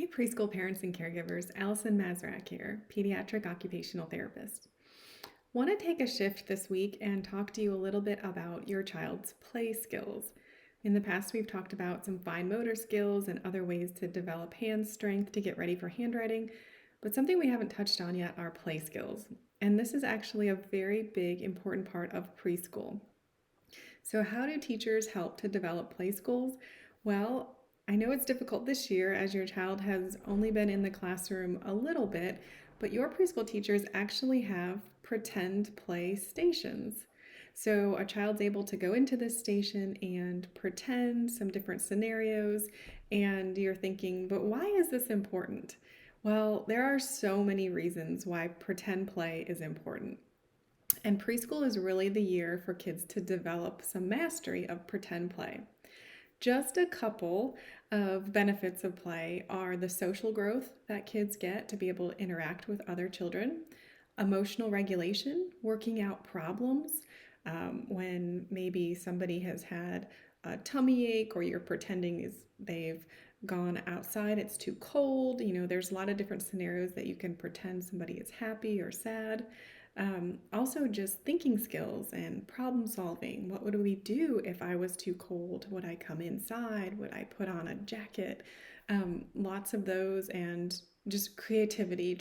Hey, preschool parents and caregivers, Allison Mazrak here, pediatric occupational therapist. Want to take a shift this week and talk to you a little bit about your child's play skills. In the past, we've talked about some fine motor skills and other ways to develop hand strength to get ready for handwriting, but something we haven't touched on yet are play skills. And this is actually a very big, important part of preschool. So, how do teachers help to develop play skills? Well, I know it's difficult this year as your child has only been in the classroom a little bit, but your preschool teachers actually have pretend play stations. So, a child's able to go into this station and pretend some different scenarios, and you're thinking, but why is this important? Well, there are so many reasons why pretend play is important. And preschool is really the year for kids to develop some mastery of pretend play. Just a couple of benefits of play are the social growth that kids get to be able to interact with other children, emotional regulation, working out problems when maybe somebody has had a tummy ache or you're pretending they've gone outside, it's too cold. There's a lot of different scenarios that you can pretend somebody is happy or sad. Also, just thinking skills and problem solving. What would we do if I was too cold? Would I come inside? Would I put on a jacket? Lots of those, and just creativity.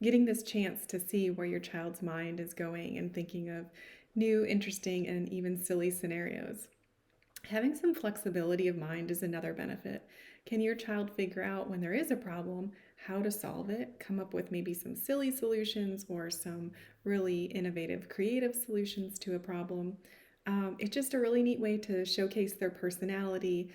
Getting this chance to see where your child's mind is going and thinking of new, interesting, and even silly scenarios. Having some flexibility of mind is another benefit. Can your child figure out when there is a problem how to solve it, come up with maybe some silly solutions or some really innovative, creative solutions to a problem? It's just a really neat way to showcase their personality,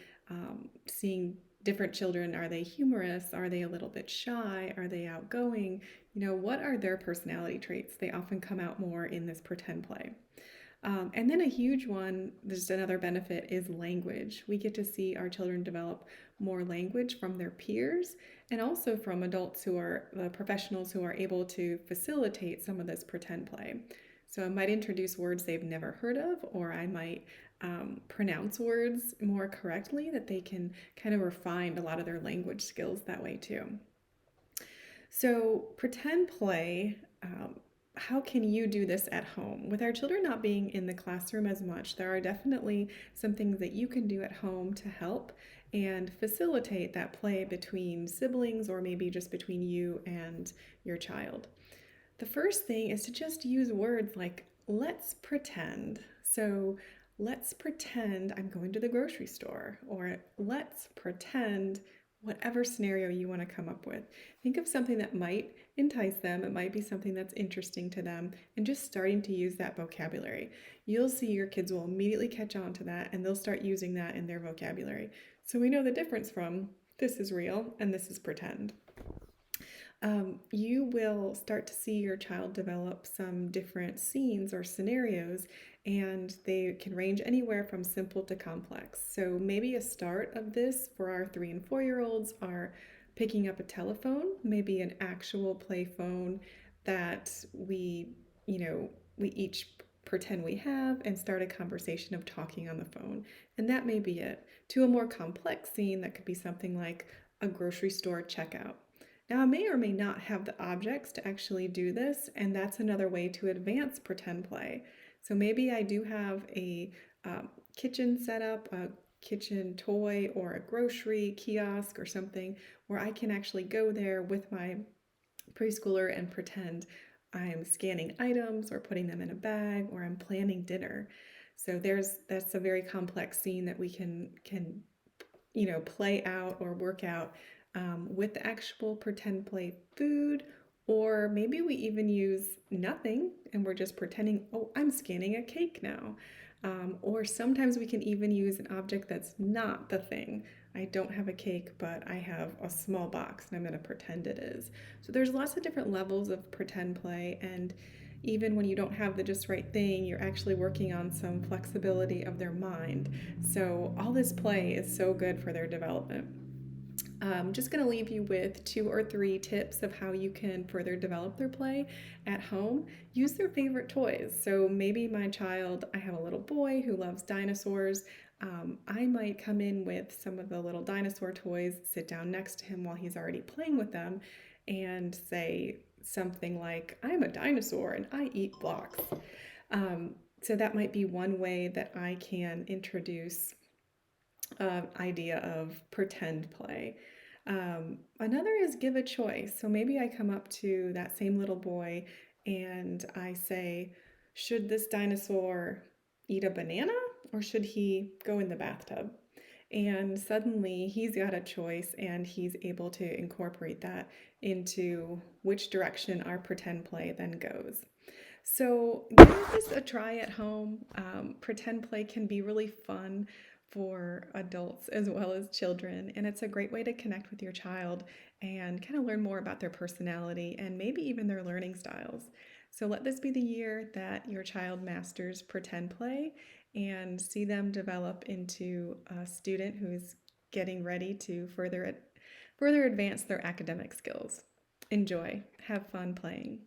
seeing different children. Are they humorous? Are they a little bit shy? Are they outgoing? What are their personality traits? They often come out more in this pretend play. And then a huge one, just another benefit, is language. We get to see our children develop more language from their peers and also from adults who are the professionals who are able to facilitate some of this pretend play. So I might introduce words they've never heard of, or I might pronounce words more correctly that they can kind of refine a lot of their language skills that way too. So, pretend play, how can you do this at home? With our children not being in the classroom as much, there are definitely some things that you can do at home to help and facilitate that play between siblings or maybe just between you and your child. The first thing is to just use words like, let's pretend. So, let's pretend I'm going to the grocery store, or let's pretend whatever scenario you want to come up with. Think of something that might entice them, it might be something that's interesting to them, and just starting to use that vocabulary. You'll see your kids will immediately catch on to that and they'll start using that in their vocabulary. So we know the difference from this is real and this is pretend. You will start to see your child develop some different scenes or scenarios, and they can range anywhere from simple to complex. So, maybe a start of this for our 3 and 4 year olds are picking up a telephone, maybe an actual play phone that we each pretend we have and start a conversation of talking on the phone. And that may be it. To a more complex scene, that could be something like a grocery store checkout. Now, I may or may not have the objects to actually do this, and that's another way to advance pretend play. So maybe I do have a kitchen setup, a kitchen toy, or a grocery kiosk or something where I can actually go there with my preschooler and pretend I'm scanning items or putting them in a bag or I'm planning dinner. So that's a very complex scene that we can play out or work out with the actual pretend play food, or maybe we even use nothing and we're just pretending, oh, I'm scanning a cake now. Or sometimes we can even use an object that's not the thing. I don't have a cake, but I have a small box and I'm going to pretend it is. So there's lots of different levels of pretend play, and even when you don't have the just right thing, you're actually working on some flexibility of their mind. So all this play is so good for their development. I'm just going to leave you with 2 or 3 tips of how you can further develop their play at home. Use their favorite toys. So maybe my child, I have a little boy who loves dinosaurs. I might come in with some of the little dinosaur toys, sit down next to him while he's already playing with them, and say something like, I'm a dinosaur and I eat blocks. So that might be one way that I can introduce an idea of pretend play. Another is give a choice. So maybe I come up to that same little boy and I say, should this dinosaur eat a banana or should he go in the bathtub? And suddenly he's got a choice and he's able to incorporate that into which direction our pretend play then goes. So give this a try at home. Pretend play can be really fun for adults as well as children, and it's a great way to connect with your child and kind of learn more about their personality and maybe even their learning styles. So let this be the year that your child masters pretend play and see them develop into a student who's getting ready to further advance their academic skills. Enjoy. Have fun playing.